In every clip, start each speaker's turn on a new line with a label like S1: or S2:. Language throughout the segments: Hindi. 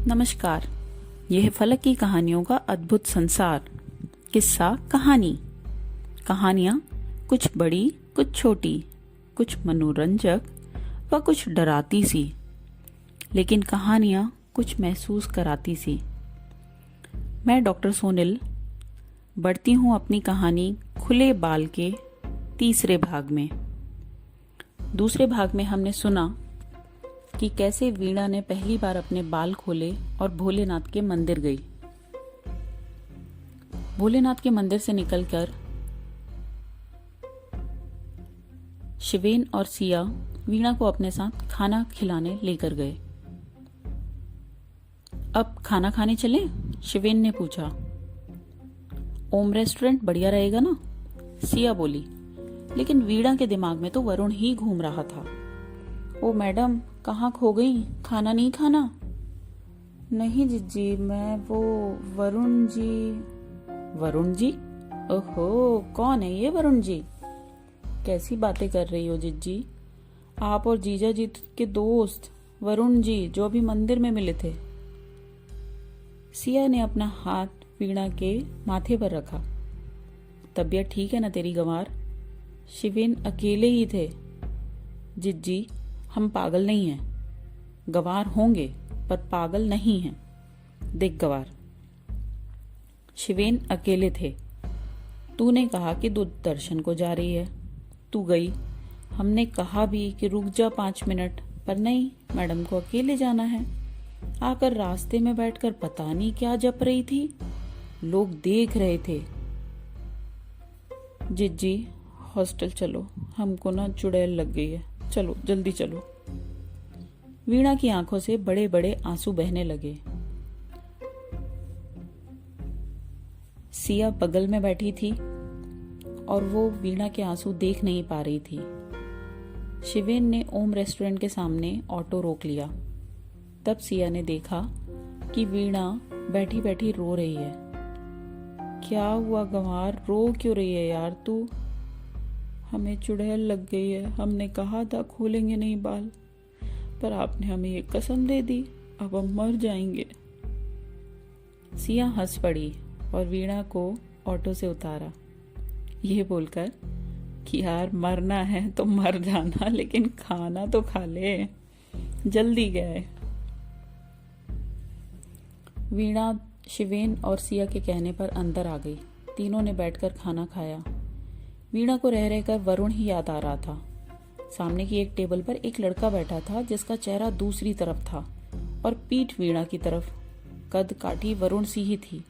S1: नमस्कार। यह है फलक की कहानियों का अद्भुत संसार। किस्सा कहानी। कहानियां कुछ बड़ी, कुछ छोटी, कुछ मनोरंजक व कुछ डराती सी, लेकिन कहानियां कुछ महसूस कराती सी। मैं डॉक्टर सोनिल बढ़ती हूं अपनी कहानी खुले बाल के तीसरे भाग में। दूसरे भाग में हमने सुना कि कैसे वीणा ने पहली बार अपने बाल खोले और भोलेनाथ के मंदिर गई। भोलेनाथ के मंदिर से निकलकर शिवेन और सिया वीणा को अपने साथ खाना खिलाने लेकर गए। अब खाना खाने चलें? शिवेन ने पूछा। ओम रेस्टोरेंट बढ़िया रहेगा ना? सिया बोली। लेकिन वीणा के दिमाग में तो वरुण ही घूम रहा था। ओ मैडम, कहाँ खो गई? खाना नहीं खाना? नहीं जिज्जी, मैं वो वरुण जी। वरुण जी? ओहो, कौन है ये वरुण जी? कैसी बातें कर रही हो जिज्जी? आप और जीजा जी के दोस्त वरुण जी, जो अभी मंदिर में मिले थे। सिया ने अपना हाथ वीणा के माथे पर रखा। तबीयत ठीक है ना तेरी गंवार? शिवेन अकेले ही थे। जिज्जी, हम पागल नहीं हैं। गंवार होंगे पर पागल नहीं हैं। देख गंवार, शिवेन अकेले थे। तूने कहा कि तू दर्शन को जा रही है, तू गई। हमने कहा भी कि रुक जा 5 मिनट, पर नहीं, मैडम को अकेले जाना है। आकर रास्ते में बैठकर पता नहीं क्या जप रही थी। लोग देख रहे थे। जिज्जी, हॉस्टल चलो, हमको ना चुड़ैल लग गई है। चलो जल्दी चलो। वीणा की आंखों से बड़े बड़े आंसू बहने लगे। सिया बगल में बैठी थी और वो वीणा के आंसू देख नहीं पा रही थी। शिवेन ने ओम रेस्टोरेंट के सामने ऑटो रोक लिया। तब सिया ने देखा कि वीणा बैठी बैठी रो रही है। क्या हुआ गंवार, रो क्यों रही है यार तू? हमें चुड़ैल लग गई है। हमने कहा था खोलेंगे नहीं बाल, पर आपने हमें ये कसम दे दी, अब हम मर जाएंगे। सिया हंस पड़ी और वीणा को ऑटो से उतारा, ये बोलकर कि यार मरना है तो मर जाना, लेकिन खाना तो खा ले। जल्दी गए। वीणा शिवेन और सिया के कहने पर अंदर आ गई। तीनों ने बैठकर खाना खाया। वीणा को रह रहकर वरुण ही याद आ रहा था। सामने की एक टेबल पर एक लड़का बैठा था जिसका चेहरा दूसरी तरफ था और पीठ वीणा की तरफ। कद काठी वरुण सी ही थी।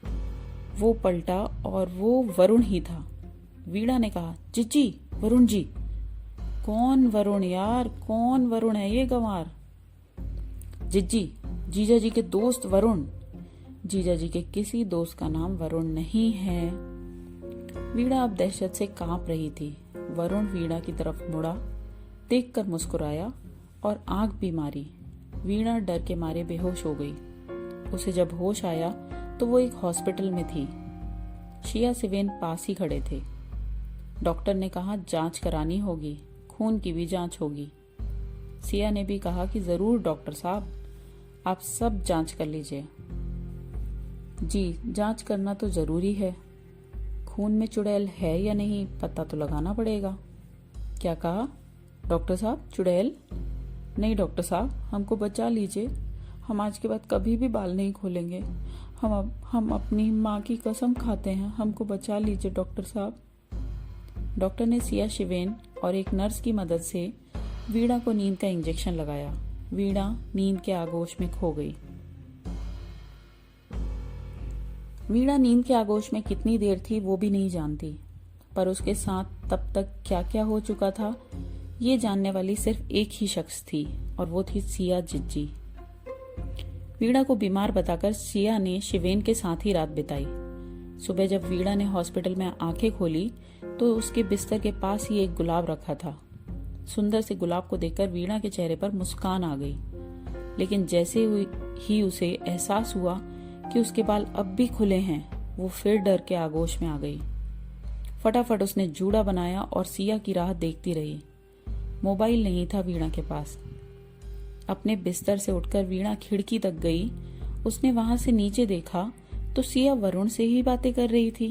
S1: वो पलटा और वो वरुण ही था। वीणा ने कहा, जिज्जी, वरुण जी। कौन वरुण यार, कौन वरुण है ये गंवार? जिज्जी, जीजा जी के दोस्त वरुण। जीजा जी के किसी दोस्त का नाम वरुण नहीं है। वीणा अब दहशत से कांप रही थी। वरुण वीणा की तरफ मुड़ा, देखकर मुस्कुराया और आंख भी मारी। वीणा डर के मारे बेहोश हो गई। उसे जब होश आया तो वो एक हॉस्पिटल में थी। शिया सिवेन पास ही खड़े थे। डॉक्टर ने कहा जांच करानी होगी, खून की भी जांच होगी। सिया ने भी कहा कि जरूर डॉक्टर साहब, आप सब जांच कर लीजिए। जी, जांच करना तो जरूरी है। खून में चुड़ैल है या नहीं पता तो लगाना पड़ेगा। क्या कहा डॉक्टर साहब? चुड़ैल? नहीं डॉक्टर साहब, हमको बचा लीजिए। हम आज के बाद कभी भी बाल नहीं खोलेंगे। हम अपनी माँ की कसम खाते हैं। हमको बचा लीजिए डॉक्टर साहब। डॉक्टर ने सिया, शिवेन और एक नर्स की मदद से वीणा को नींद का इंजेक्शन लगाया। वीणा नींद के आगोश में खो गई। वीणा नींद के आगोश में कितनी देर थी वो भी नहीं जानती, पर उसके साथ तब तक क्या क्या हो चुका था ये जानने वाली सिर्फ एक ही शख्स थी, और वो थी सिया जिज्जी। वीणा को बीमार बताकर सिया ने शिवेन के साथ ही रात बिताई। सुबह जब वीणा ने हॉस्पिटल में आंखें खोली तो उसके बिस्तर के पास ही एक गुलाब रखा था। सुंदर से गुलाब को देखकर वीणा के चेहरे पर मुस्कान आ गई, लेकिन जैसे ही उसे एहसास हुआ कि उसके बाल अब भी खुले हैं, वो फिर डर के आगोश में आ गई। फटाफट उसने जूड़ा बनाया और सिया की राह देखती रही। मोबाइल नहीं था वीणा के पास। अपने बिस्तर से उठकर वीणा खिड़की तक गई उसने वहां से नीचे देखा तो सिया वरुण से ही बातें कर रही थी।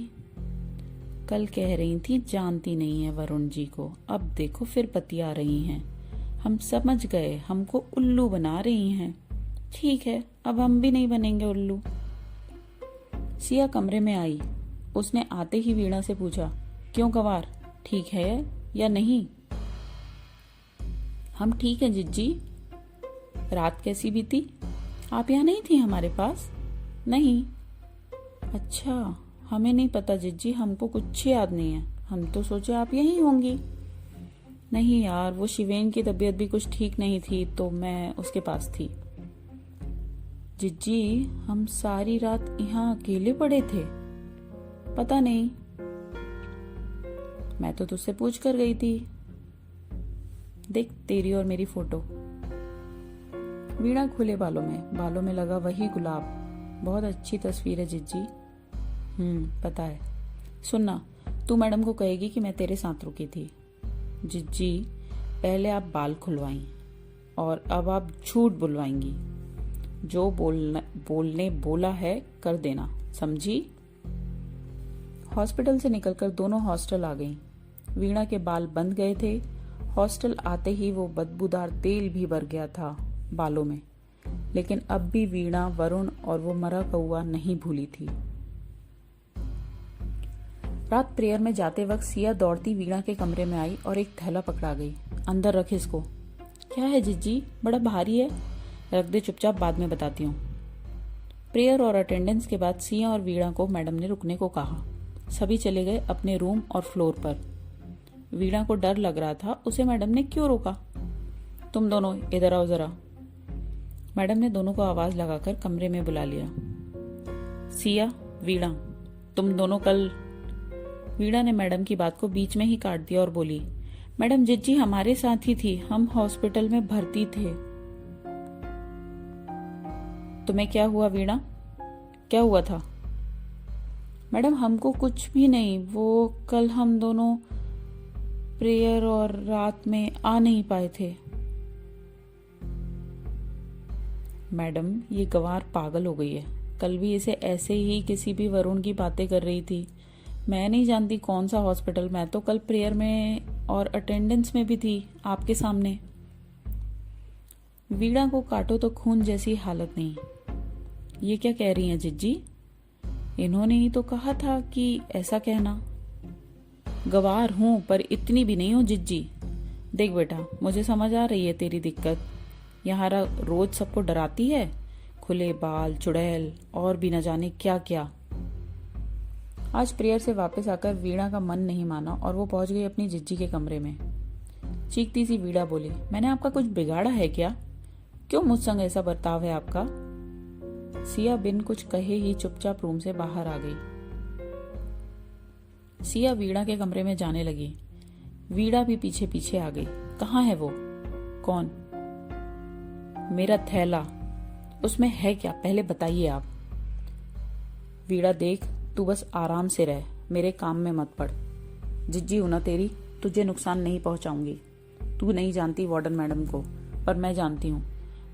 S1: कल कह रही थी जानती नहीं है वरुण जी को, अब देखो फिर बतिया रही हैं। हम समझ गए, हमको उल्लू बना रही हैं। ठीक है, अब हम भी नहीं बनेंगे उल्लू। सिया कमरे में आई। उसने आते ही वीणा से पूछा, क्यों गवार, ठीक है या नहीं? हम ठीक है जिज्जी। रात कैसी बीती? आप यहाँ नहीं थी हमारे पास? नहीं। अच्छा, हमें नहीं पता जिज्जी, हमको कुछ याद नहीं है। हम तो सोचे आप यहीं होंगी। नहीं यार, वो शिवेन की तबीयत भी कुछ ठीक नहीं थी तो मैं उसके पास थी। जिज्जी, हम सारी रात यहाँ अकेले पड़े थे? पता नहीं, मैं तो तुझसे पूछ कर गई थी। देख तेरी और मेरी फोटो। वीणा खुले बालों में लगा वही गुलाब। बहुत अच्छी तस्वीर है जिज्जी। पता है। सुनना, तू मैडम को कहेगी कि मैं तेरे साथ रुकी थी। जिज्जी, पहले आप बाल खुलवाई और अब आप झूठ बुलवाएंगी। जो बोलने बोला है कर देना, समझी? हॉस्पिटल से निकलकर दोनों हॉस्टल आ गईं। वीणा के बाल बंध गए थे। हॉस्टल आते ही वो बदबूदार तेल भी भर गया था बालों में, लेकिन अब भी वीणा, वरुण और वो मरा कौआ नहीं भूली थी। रात प्रेयर में जाते वक्त सिया दौड़ती वीणा के कमरे में आई और एक थैला पकड़ा गई। अंदर रख इसको। क्या है जिज्जी, बड़ा भारी है? रख दे चुपचाप, बाद में बताती हूँ। प्रेयर और अटेंडेंस के बाद सिया और वीणा को मैडम ने रुकने को कहा। सभी चले गए अपने रूम और फ्लोर पर। वीणा को डर लग रहा था, उसे मैडम ने क्यों रोका? तुम दोनों इधर आओ जरा। मैडम ने दोनों को आवाज लगाकर कमरे में बुला लिया। सिया, वीणा, तुम दोनों कल। वीणा ने मैडम की बात को बीच में ही काट दिया और बोली, मैडम जिज्जी हमारे साथ ही थी, हम हॉस्पिटल में भर्ती थे। तुम्हें क्या हुआ वीणा, क्या हुआ था? मैडम हमको कुछ भी नहीं, वो कल हम दोनों प्रेयर और रात में आ नहीं पाए थे। मैडम ये गवार पागल हो गई है, कल भी इसे ऐसे ही किसी भी वरुण की बातें कर रही थी। मैं नहीं जानती कौन सा हॉस्पिटल, मैं तो कल प्रेयर में और अटेंडेंस में भी थी आपके सामने। वीणा को काटो तो खून जैसी हालत नहीं। ये क्या कह रही हैं जिज्जी? इन्होंने ही तो कहा था कि ऐसा कहना। गवार हूं पर इतनी भी नहीं हूं जिज्जी। देख बेटा, मुझे समझ आ रही है तेरी दिक्कत। यहाँ रोज सबको डराती है, खुले बाल, चुड़ैल और भी न जाने क्या क्या। आज प्रेयर से वापस आकर वीणा का मन नहीं माना और वो पहुंच गई अपनी जिज्जी के कमरे में। चीखती सी वीणा बोली, मैंने आपका कुछ बिगाड़ा है क्या? क्यों मुझ संग ऐसा बर्ताव है आपका? सिया बिन कुछ कहे ही चुपचाप रूम से बाहर आ गई। सिया वीणा के कमरे में जाने लगी। वीणा भी पीछे पीछे आ गई। कहाँ है वो? कौन? मेरा थैला। उसमें है क्या, पहले बताइए आप। वीणा देख, तू बस आराम से रह, मेरे काम में मत पड़। जिज्जी हूं ना तेरी, तुझे नुकसान नहीं पहुंचाऊंगी। तू नहीं जानती वार्डन मैडम को, पर मैं जानती हूँ।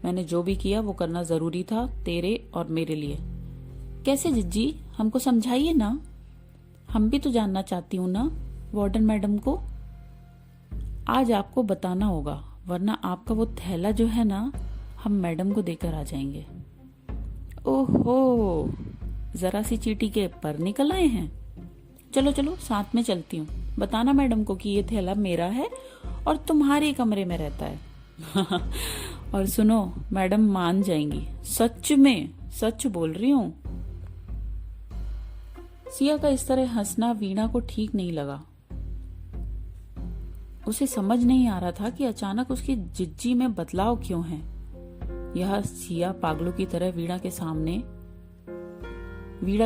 S1: मैंने जो भी किया वो करना जरूरी था तेरे और मेरे लिए। कैसे जिज्जी, हमको समझाइए ना, हम भी तो जानना चाहती हूँ ना वार्डन मैडम को। आज आपको बताना होगा, वरना आपका वो थैला जो है ना, हम मैडम को देकर आ जाएंगे। ओहो, जरा सी चीटी के पर निकल आए हैं। चलो चलो साथ में चलती हूँ, बताना मैडम को कि ये थैला मेरा है और तुम्हारे कमरे में रहता है। और सुनो, मैडम मान जाएंगी, सच में सच बोल रही हूँ। सिया का इस तरह हंसना वीणा को ठीक नहीं लगा। उसे समझ नहीं आ रहा था कि अचानक उसकी जिज्जी में बदलाव क्यों है। यह सिया पागलों की तरह वीणा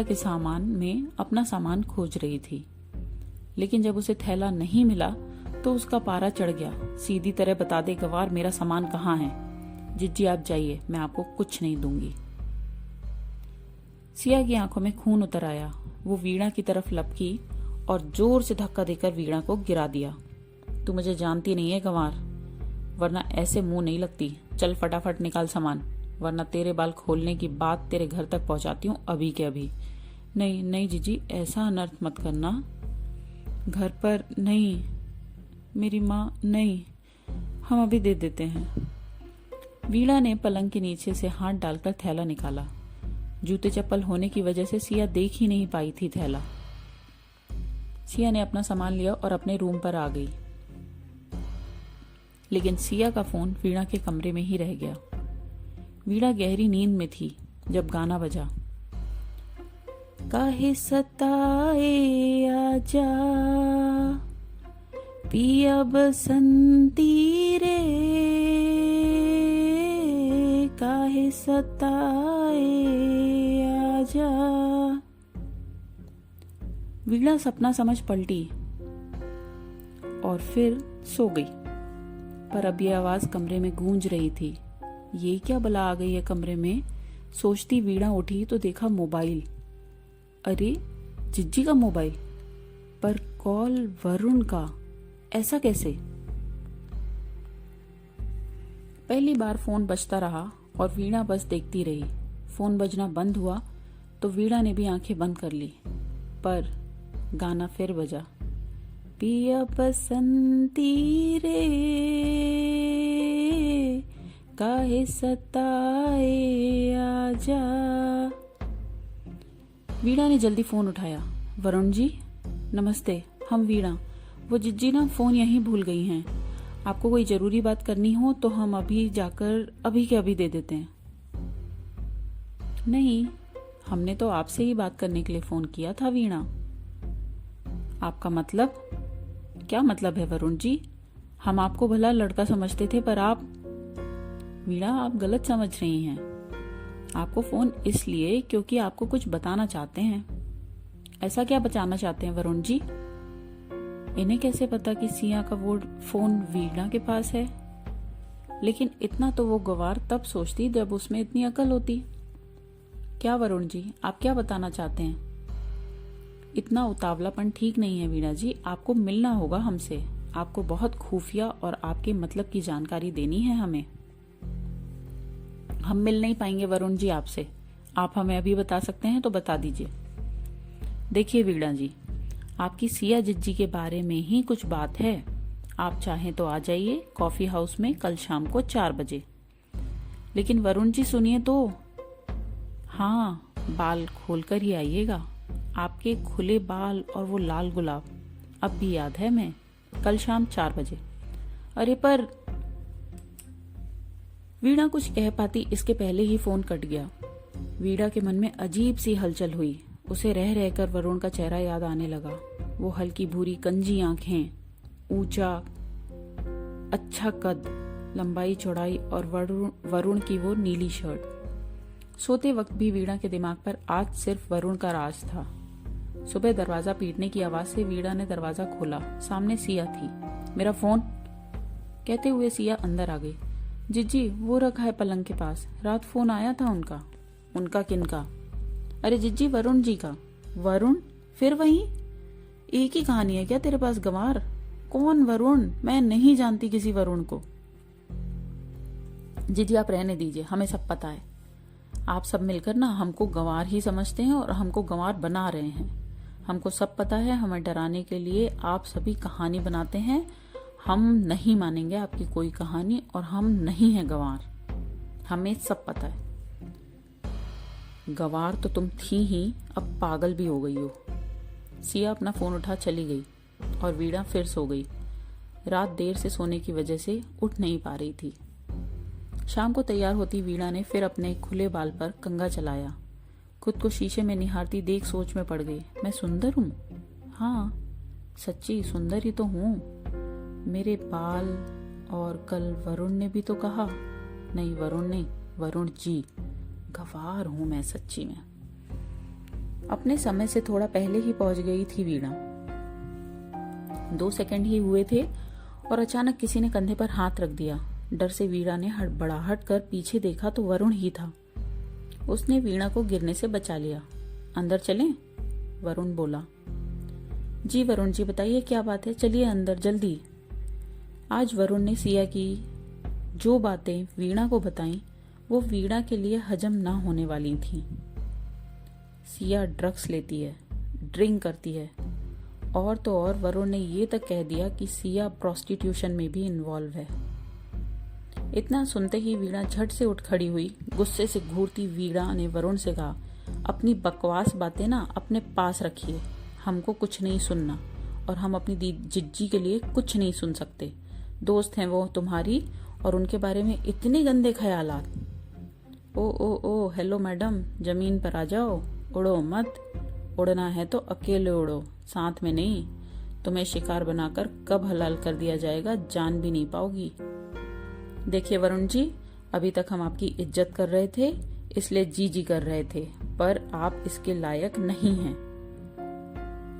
S1: के सामान में अपना सामान खोज रही थी, लेकिन जब उसे थैला नहीं मिला तो उसका पारा चढ़ गया। सीधी तरह बता दे गवार, मेरा सामान कहाँ है? जिज्जी आप जाइए, मैं आपको कुछ नहीं दूंगी। सिया की आंखों में खून उतर आया। वो वीणा की तरफ लपकी और जोर से धक्का देकर वीणा को गिरा दिया। तू मुझे जानती नहीं है गंवार, वरना ऐसे मुंह नहीं लगती। चल फटाफट निकाल सामान। वरना तेरे बाल खोलने की बात तेरे घर तक पहुंचाती हूँ अभी के अभी। नहीं नहीं जीजी, ऐसा अनर्थ मत करना। घर पर नहीं, मेरी माँ नहीं, हम अभी दे देते हैं। वीणा ने पलंग के नीचे से हाथ डालकर थैला निकाला। जूते चप्पल होने की वजह से सिया देख ही नहीं पाई थी थैला। सिया ने अपना सामान लिया और अपने रूम पर आ गई, लेकिन सिया का फोन वीणा के कमरे में ही रह गया। वीणा गहरी नींद में थी जब गाना बजा। काहे सताए आजा पिया बसंती रे, काहे सताए आजा। वीणा सपना समझ पलटी और फिर सो गई। पर अब ये आवाज कमरे में गूंज रही थी। ये क्या बला आ गई है कमरे में, सोचती वीणा उठी तो देखा मोबाइल। अरे जिज्जी का मोबाइल, पर कॉल वरुण का। ऐसा कैसे? पहली बार फोन बजता रहा और वीणा बस देखती रही। फोन बजना बंद हुआ तो वीणा ने भी आंखें बंद कर ली, पर गाना फिर बजा। पिया बसंती रे, काहे सताए आजा। वीणा ने जल्दी फोन उठाया। वरुण जी नमस्ते, हम वीणा। वो जिज्जी ना फोन यहीं भूल गई हैं। आपको कोई जरूरी बात करनी हो तो हम अभी जाकर अभी के अभी दे देते हैं। नहीं, हमने तो आपसे ही बात करने के लिए फोन किया था वीणा। आपका मतलब? क्या मतलब है वरुण जी? हम आपको भला लड़का समझते थे, पर आप। वीणा आप गलत समझ रही हैं। आपको फोन इसलिए क्योंकि आपको कुछ बताना चाहते हैं। ऐसा क्या बताना चाहते हैं वरुण जी? इन्हें कैसे पता कि सिया का वो फोन वीणा के पास है? लेकिन इतना तो वो गवार तब सोचती जब उसमें इतनी अकल होती। क्या वरुण जी, आप क्या बताना चाहते हैं? इतना उतावलापन ठीक नहीं है वीणा जी, आपको मिलना होगा हमसे। आपको बहुत खुफिया और आपके मतलब की जानकारी देनी है हमें। हम मिल नहीं पाएंगे वरुण जी आपसे। आप हमें अभी बता सकते हैं तो बता दीजिए। देखिए वीणा जी, आपकी सिया जिज्जी के बारे में ही कुछ बात है। आप चाहें तो आ जाइए कॉफी हाउस में कल शाम को 4 बजे। लेकिन वरुण जी सुनिए तो। हाँ, बाल खोलकर ही आइएगा। आपके खुले बाल और वो लाल गुलाब अब भी याद है मैं। कल शाम 4 बजे। अरे पर। वीणा कुछ कह पाती इसके पहले ही फोन कट गया। वीणा के मन में अजीब सी हलचल हुई। उसे रह रहकर वरुण का चेहरा याद आने लगा। वो हल्की भूरी कंजी आंखें, ऊंचा अच्छा कद, लंबाई चौड़ाई और वरुण की वो नीली शर्ट। सोते वक्त भी वीणा के दिमाग पर आज सिर्फ वरुण का राज था। सुबह दरवाजा पीटने की आवाज से वीणा ने दरवाजा खोला। सामने सिया थी। मेरा फोन, कहते हुए सिया अंदर आ गई। जिज्जी वो रखा है पलंग के पास। रात फोन आया था उनका। उनका किनका? अरे जिज्जी वरुण जी का। वरुण? फिर वही एक ही कहानी है क्या तेरे पास गंवार? कौन वरुण? मैं नहीं जानती किसी वरुण को। जिज्जी आप रहने दीजिए, हमें सब पता है। आप सब मिलकर ना हमको गंवार ही समझते हैं और हमको गंवार बना रहे हैं। हमको सब पता है। हमें डराने के लिए आप सभी कहानी बनाते हैं। हम नहीं मानेंगे आपकी कोई कहानी और हम नहीं हैं गंवार। हमें सब पता है। गंवार तो तुम थी ही, अब पागल भी हो गई हो। सिया अपना फोन उठा चली गई और वीणा फिर सो गई। रात देर से सोने की वजह से उठ नहीं पा रही थी। शाम को तैयार होती वीणा ने फिर अपने खुले बाल पर कंघा चलाया। खुद को शीशे में निहारती देख सोच में पड़ गई। मैं सुंदर हूँ? हाँ, सच्ची सुंदर ही तो हूँ। मेरे बाल। और कल वरुण ने भी तो कहा। नहीं वरुण नहीं, वरुण जी। गंवार हूं मैं सच्ची में। अपने समय से थोड़ा पहले ही पहुंच गई थी वीणा। 2 सेकंड ही हुए थे और अचानक किसी ने कंधे पर हाथ रख दिया। डर से वीणा ने हड़बड़ाहट कर पीछे देखा तो वरुण ही था। उसने वीणा को गिरने से बचा लिया। अंदर चलें? वरुण बोला। जी वरुण जी बताइए क्या बात है, चलिए अंदर जल्दी। आज वरुण ने सिया की जो बातें वीणा को बताई वो वीणा के लिए हजम ना होने वाली थी। सिया ड्रग्स लेती है, ड्रिंक करती है, और तो और वरुण ने ये तक कह दिया कि सिया प्रोस्टिट्यूशन में भी इन्वॉल्व है। इतना सुनते ही वीणा झट से उठ खड़ी हुई। गुस्से से घूरती वीणा ने वरुण से कहा, अपनी बकवास बातें ना अपने पास रखिए, हमको कुछ नहीं सुनना, और हम अपनी जिज्जी के लिए कुछ नहीं सुन सकते। दोस्त हैं वो तुम्हारी, और उनके बारे में इतने गंदे ख्यालात। ओ हेलो मैडम, जमीन पर आ जाओ, उड़ो मत। उड़ना है तो अकेले उड़ो, साथ में नहीं। तुम्हें शिकार बनाकर कब हलाल कर दिया जाएगा जान भी नहीं पाओगी। देखिए वरुण जी, अभी तक हम आपकी इज्जत कर रहे थे, इसलिए जी कर रहे थे, पर आप इसके लायक नहीं हैं।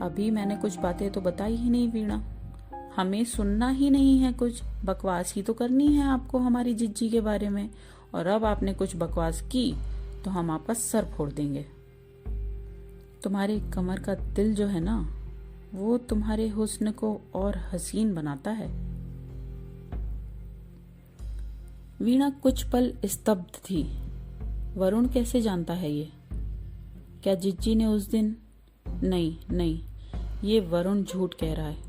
S1: अभी मैंने कुछ बातें तो बताई ही नहीं वीणा, हमें सुनना ही नहीं है, कुछ बकवास ही तो करनी है आपको हमारी जिज्जी के बारे में, और अब आपने कुछ बकवास की तो हम आपका सर फोड़ देंगे। तुम्हारे कमर का दिल जो है ना, वो तुम्हारे हुस्न को और हसीन बनाता है। वीणा कुछ पल स्तब्ध थी। वरुण कैसे जानता है ये? क्या जिज्जी ने उस दिन? नहीं, ये वरुण झूठ कह रहा है।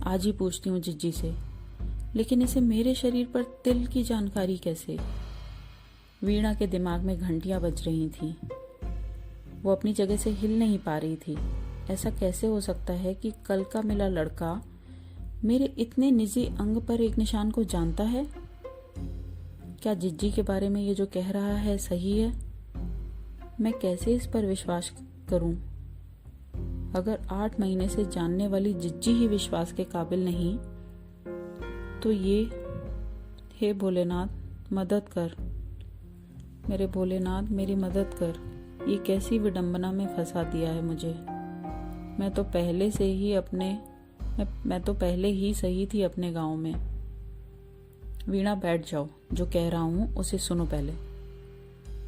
S1: आज ही पूछती हूँ जिज्जी से। लेकिन इसे मेरे शरीर पर तिल की जानकारी कैसे? वीणा के दिमाग में घंटियां बज रही थीं। वो अपनी जगह से हिल नहीं पा रही थी। ऐसा कैसे हो सकता है कि कल का मिला लड़का मेरे इतने निजी अंग पर एक निशान को जानता है? क्या जिज्जी के बारे में ये जो कह रहा है सही है? मैं कैसे इस पर विश्वास करूं? अगर 8 महीने से जानने वाली जिज्जी ही विश्वास के काबिल नहीं, तो ये, हे भोलेनाथ मदद कर, मेरे भोलेनाथ मेरी मदद कर। ये कैसी विडंबना में फंसा दिया है मुझे। मैं तो पहले ही सही थी अपने गांव में। वीणा बैठ जाओ, जो कह रहा हूं उसे सुनो पहले।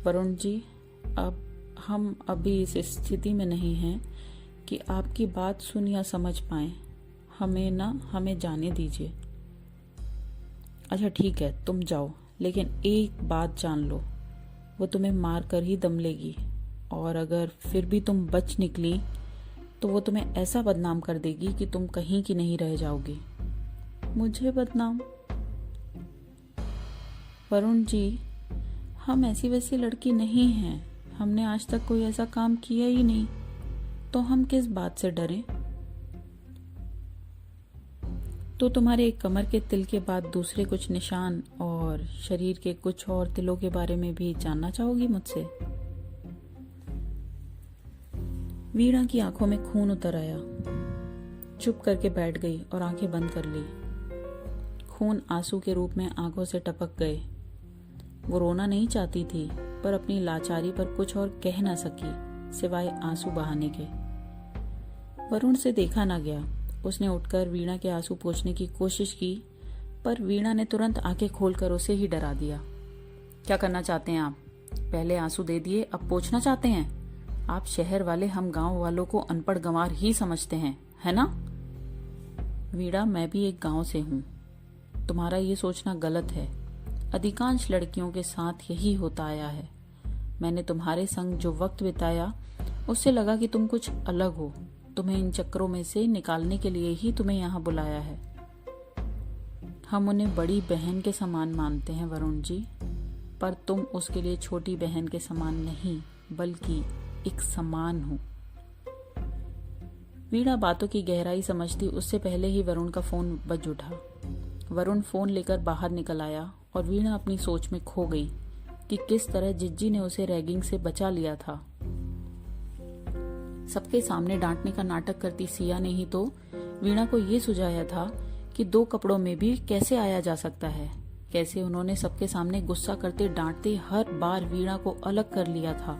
S1: वरुण जी, अब हम अभी इस स्थिति में नहीं हैं कि आपकी बात सुन या समझ पाएं। हमें जाने दीजिए। अच्छा ठीक है, तुम जाओ, लेकिन एक बात जान लो, वो तुम्हें मार कर ही दम लेगी, और अगर फिर भी तुम बच निकली तो वो तुम्हें ऐसा बदनाम कर देगी कि तुम कहीं की नहीं रह जाओगी। मुझे बदनाम? वरुण जी, हम ऐसी वैसी लड़की नहीं हैं। हमने आज तक कोई ऐसा काम किया ही नहीं, तो हम किस बात से डरें? तो तुम्हारे एक कमर के तिल के बाद दूसरे कुछ निशान और शरीर के कुछ और तिलों के बारे में भी जानना चाहोगी मुझसे? वीणा की आंखों में खून उतर आया। चुप करके बैठ गई और आंखें बंद कर ली। खून आंसू के रूप में आंखों से टपक गए। वो रोना नहीं चाहती थी, पर अपनी लाचारी पर कुछ और कह ना सकी सिवाय आंसू बहाने के। वरुण से देखा ना गया। उसने उठकर वीणा के आंसू पोंछने की कोशिश की, पर वीणा ने तुरंत आंखें खोलकर उसे ही डरा दिया। क्या करना चाहते हैं आप? पहले आंसू दे दिए, अब पोंछना चाहते हैं? आप शहर वाले हम गांव वालों को अनपढ़ गंवार ही समझते हैं, है ना? वीणा, मैं भी एक गांव से हूँ। तुम्हारा ये सोचना गलत है। अधिकांश लड़कियों के साथ यही होता आया है। मैंने तुम्हारे संग जो वक्त बिताया, उससे लगा कि तुम कुछ अलग हो। तुम्हें इन चक्करों में से निकालने के लिए ही तुम्हें यहाँ बुलाया है। हम उन्हें बड़ी बहन के समान मानते हैं वरुण जी, पर तुम उसके लिए छोटी बहन के समान नहीं, बल्कि एक समान हो। वीणा बातों की गहराई समझती उससे पहले ही वरुण का फोन बज उठा। वरुण फोन लेकर बाहर निकल आया और वीणा अपनी सोच में खो गई कि किस तरह जिज्जी ने उसे रैगिंग से बचा लिया था। सबके सामने डांटने का नाटक करती सिया ने ही तो वीणा को ये सुझाया था कि 2 कपड़ों में भी कैसे आया जा सकता है। कैसे उन्होंने सबके सामने गुस्सा करते डांटते हर बार वीणा को अलग कर लिया था।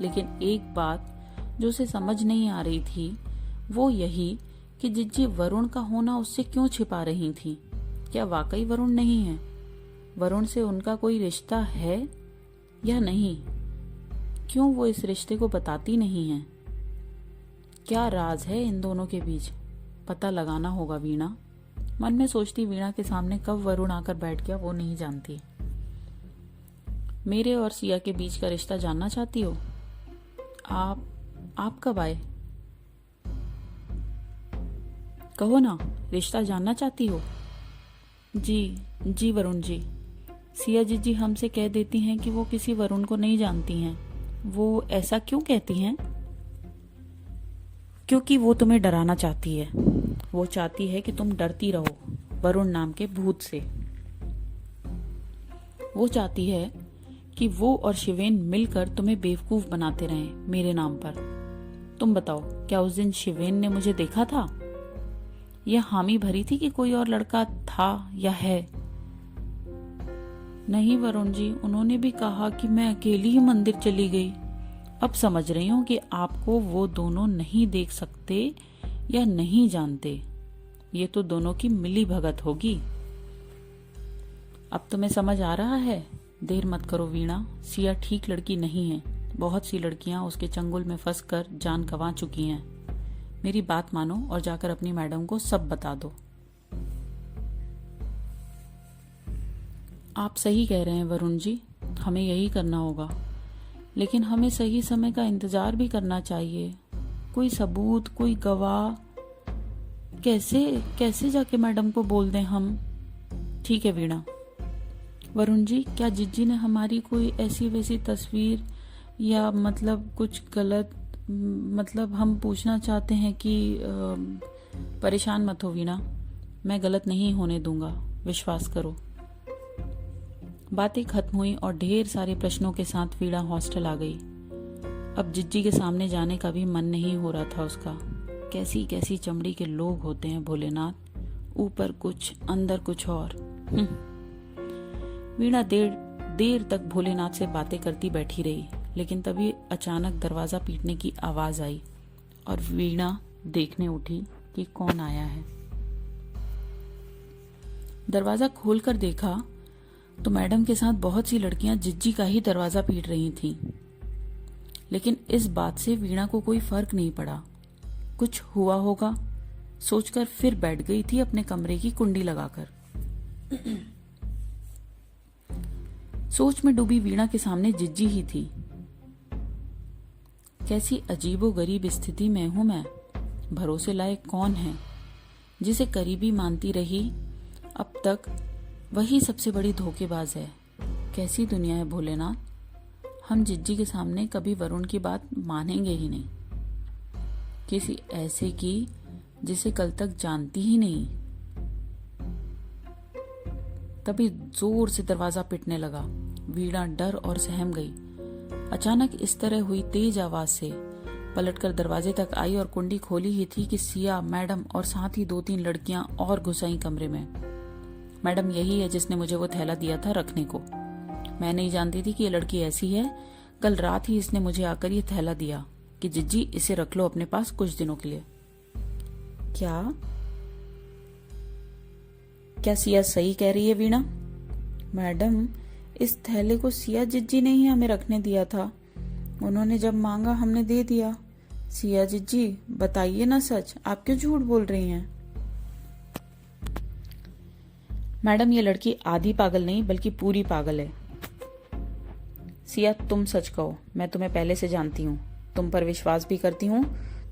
S1: लेकिन एक बात जो उसे समझ नहीं आ रही थी, वो यही कि जिज्जी वरुण का होना उससे क्यों छिपा रही थी। क्या वाकई वरुण नहीं है? वरुण से उनका कोई रिश्ता है या नहीं? क्यों वो इस रिश्ते को बताती नहीं है? क्या राज है इन दोनों के बीच? पता लगाना होगा वीणा। मन में सोचती वीणा के सामने कब वरुण आकर बैठ गया वो नहीं जानती। मेरे और सिया के बीच का रिश्ता जानना चाहती हो? आप कब आए? कहो ना, रिश्ता जानना चाहती हो? जी वरुण जी। सिया जीजी हमसे कह देती हैं कि वो किसी वरुण को नहीं जानती हैं। वो ऐसा क्यों कहती हैं? क्योंकि वो तुम्हें डराना चाहती है। वो चाहती है कि तुम डरती रहो वरुण नाम के भूत से। वो चाहती है कि वो और शिवेन मिलकर तुम्हें बेवकूफ बनाते रहें मेरे नाम पर। तुम बताओ, क्या उस दिन शिवेन ने मुझे देखा था या हामी भरी थी कि कोई और लड़का था या है? नहीं वरुण जी, उन्होंने भी कहा कि मैं अकेली ही मंदिर चली गई। अब समझ रही हूँ कि आपको वो दोनों नहीं देख सकते या नहीं जानते। ये तो दोनों की मिली भगत होगी। अब तुम्हें समझ आ रहा है? देर मत करो वीणा, सिया ठीक लड़की नहीं है। बहुत सी लड़कियां उसके चंगुल में फंसकर जान गंवा चुकी हैं। मेरी बात मानो और जाकर अपनी मैडम को सब बता दो। आप सही कह रहे हैं वरुण जी, हमें यही करना होगा, लेकिन हमें सही समय का इंतजार भी करना चाहिए। कोई सबूत, कोई गवाह, कैसे जाके मैडम को बोल दें हम? ठीक है वीणा। वरुण जी, क्या जिज्जी ने हमारी कोई ऐसी वैसी तस्वीर या मतलब कुछ गलत, मतलब हम पूछना चाहते हैं कि परेशान मत हो वीणा, मैं गलत नहीं होने दूंगा, विश्वास करो। बातें खत्म हुई और ढेर सारे प्रश्नों के साथ वीणा हॉस्टल आ गई। अब जिज्जी के सामने जाने का भी मन नहीं हो रहा था उसका। कैसी कैसी चमड़ी के लोग होते हैं भोलेनाथ, ऊपर कुछ अंदर कुछ और। वीणा देर तक भोलेनाथ से बातें करती बैठी रही, लेकिन तभी अचानक दरवाजा पीटने की आवाज आई और वीणा देखने उठी कि कौन आया है। दरवाजा खोलकर देखा तो मैडम के साथ बहुत सी लड़कियां जिज्जी का ही दरवाजा पीट रही थीं। लेकिन इस बात से वीणा को कोई फर्क नहीं पड़ा। कुछ हुआ होगा सोचकर फिर बैठ गई थी अपने कमरे की कुंडी लगाकर। सोच में डूबी वीणा के सामने जिज्जी ही थी। कैसी अजीबोगरीब स्थिति में हूं मैं। भरोसे लायक कौन है जिसे करीबी मानती रही अब तक, वही सबसे बड़ी धोखेबाज है। कैसी दुनिया है भोलेनाथ। हम जिज्जी के सामने कभी वरुण की बात मानेंगे ही नहीं, किसी ऐसे की जिसे कल तक जानती ही नहीं। तभी जोर से दरवाजा पिटने लगा। वीणा डर और सहम गई। अचानक इस तरह हुई तेज आवाज से पलटकर दरवाजे तक आई और कुंडी खोली ही थी कि सिया, मैडम और साथ ही 2-3 लड़कियां और घुस आई कमरे में। मैडम यही है जिसने मुझे वो थैला दिया था रखने को। मैं नहीं जानती थी कि ये लड़की ऐसी है। कल रात ही इसने मुझे आकर ये थैला दिया कि जिज्जी इसे रख लो अपने पास कुछ दिनों के लिए। क्या सिया सही कह रही है वीणा? मैडम, इस थैले को सिया जिज्जी ने ही हमें रखने दिया था। उन्होंने जब मांगा हमने दे दिया। सिया जिज्जी, बताइए ना सच, आप क्यों झूठ बोल रही हैं? मैडम, ये लड़की आधी पागल नहीं बल्कि पूरी पागल है। सिया, तुम सच कहो, मैं तुम्हें पहले से जानती हूँ, तुम पर विश्वास भी करती हूँ।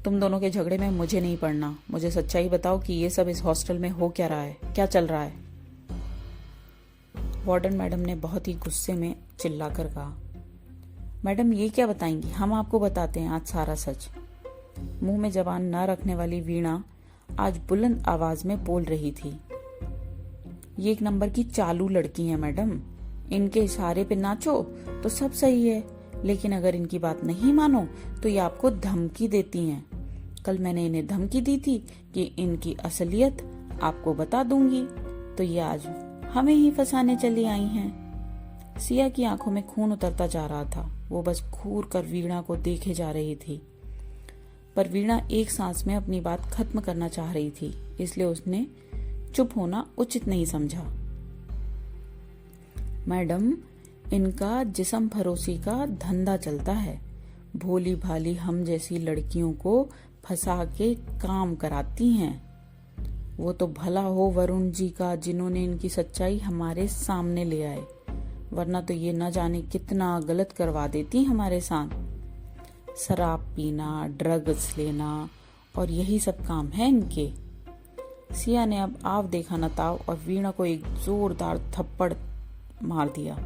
S1: तुम दोनों के झगड़े में मुझे नहीं पड़ना। मुझे सच्चाई बताओ कि ये सब इस हॉस्टल में हो क्या रहा है, क्या चल रहा है? वार्डन मैडम ने बहुत ही गुस्से में चिल्लाकर कहा। मैडम, ये क्या बताएंगी, हम आपको बताते हैं आज सारा सच। मुंह में जबान न रखने वाली वीणा आज बुलंद आवाज में बोल रही थी। ये 1 नंबर की चालू लड़की है मैडम। इनके इशारे पे नाचो तो सब सही है, लेकिन अगर इनकी बात नहीं मानो तो ये आपको धमकी देती हैं। कल मैंने इन्हें धमकी दी थी कि इनकी असलियत आपको बता दूंगी, तो ये आज हमें ही फंसाने चली आई हैं। सिया की आंखों में खून उतरता जा रहा था। वो बस घूर कर वीणा को देखे जा रही थी, पर वीणा एक सांस में अपनी बात खत्म करना चाह रही थी, इसलिए उसने चुप होना उचित नहीं समझा। मैडम, इनका जिस्म फरोशी का धंधा चलता है। भोली भाली हम जैसी लड़कियों को फंसा के काम कराती हैं। वो तो भला हो वरुण जी का, जिन्होंने इनकी सच्चाई हमारे सामने ले आए। वरना तो ये न जाने कितना गलत करवा देती हमारे साथ। शराब पीना, ड्रग्स लेना और यही सब काम है इनके। सिया ने अब आव देखा न ताव और वीणा को एक जोरदार थप्पड़ मार दिया।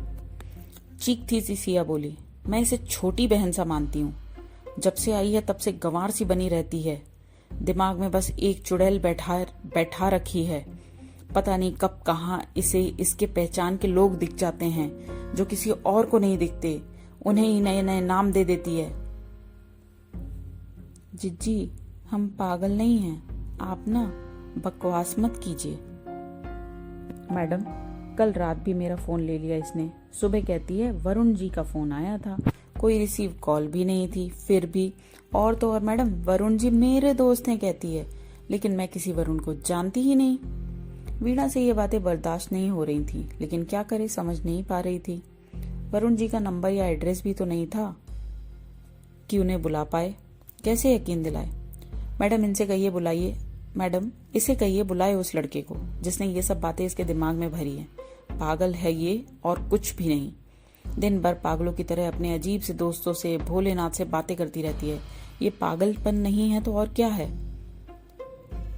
S1: चीखती सी सिया बोली, मैं इसे छोटी बहन सा मानती हूँ। जब से आई है तब से गंवार सी बनी रहती है। दिमाग में बस एक चुड़ैल बैठा रखी है। पता नहीं कब कहाँ इसे इसके पहचान के लोग दिख जाते हैं जो किसी और को नहीं दिखते, उन्हें ही नए नए नाम दे देती है। जिज्जी, हम पागल नहीं हैं, आप ना बकवास मत कीजिए। मैडम, कल रात भी मेरा फोन ले लिया इसने। सुबह कहती है वरुण जी का फोन आया था, कोई रिसीव कॉल भी नहीं थी। फिर भी और तो और मैडम, वरुण जी मेरे दोस्त हैं कहती है, लेकिन मैं किसी वरुण को जानती ही नहीं। वीणा से ये बातें बर्दाश्त नहीं हो रही थी, लेकिन क्या करे, समझ नहीं पा रही थी। वरुण जी का नंबर या एड्रेस भी तो नहीं था कि उन्हें बुला पाए। कैसे यकीन दिलाए? मैडम, इनसे कहिए बुलाइए। मैडम, इसे कहिए बुलाए उस लड़के को जिसने ये सब बातें इसके दिमाग में भरी हैं। पागल है ये और कुछ भी नहीं। दिन भर पागलों की तरह अपने अजीब से दोस्तों से, भोलेनाथ से बातें करती रहती है। ये पागलपन नहीं है तो और क्या है?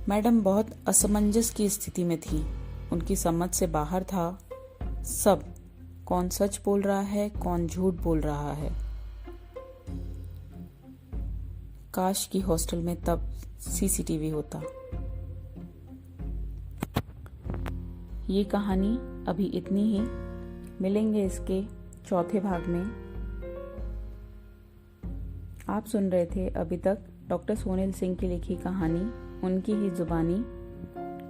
S1: मैडम बहुत असमंजस की स्थिति में थी। उनकी समझ से बाहर था सब। कौन सच बोल रहा है, कौन झूठ बोल रहा है। काश की हॉस्टल में तब सीसीटीवी होता। ये कहानी अभी इतनी ही। मिलेंगे इसके चौथे भाग में। आप सुन रहे थे अभी तक डॉक्टर सोनेल सिंह की लिखी कहानी, उनकी ही जुबानी,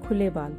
S1: खुले बाल।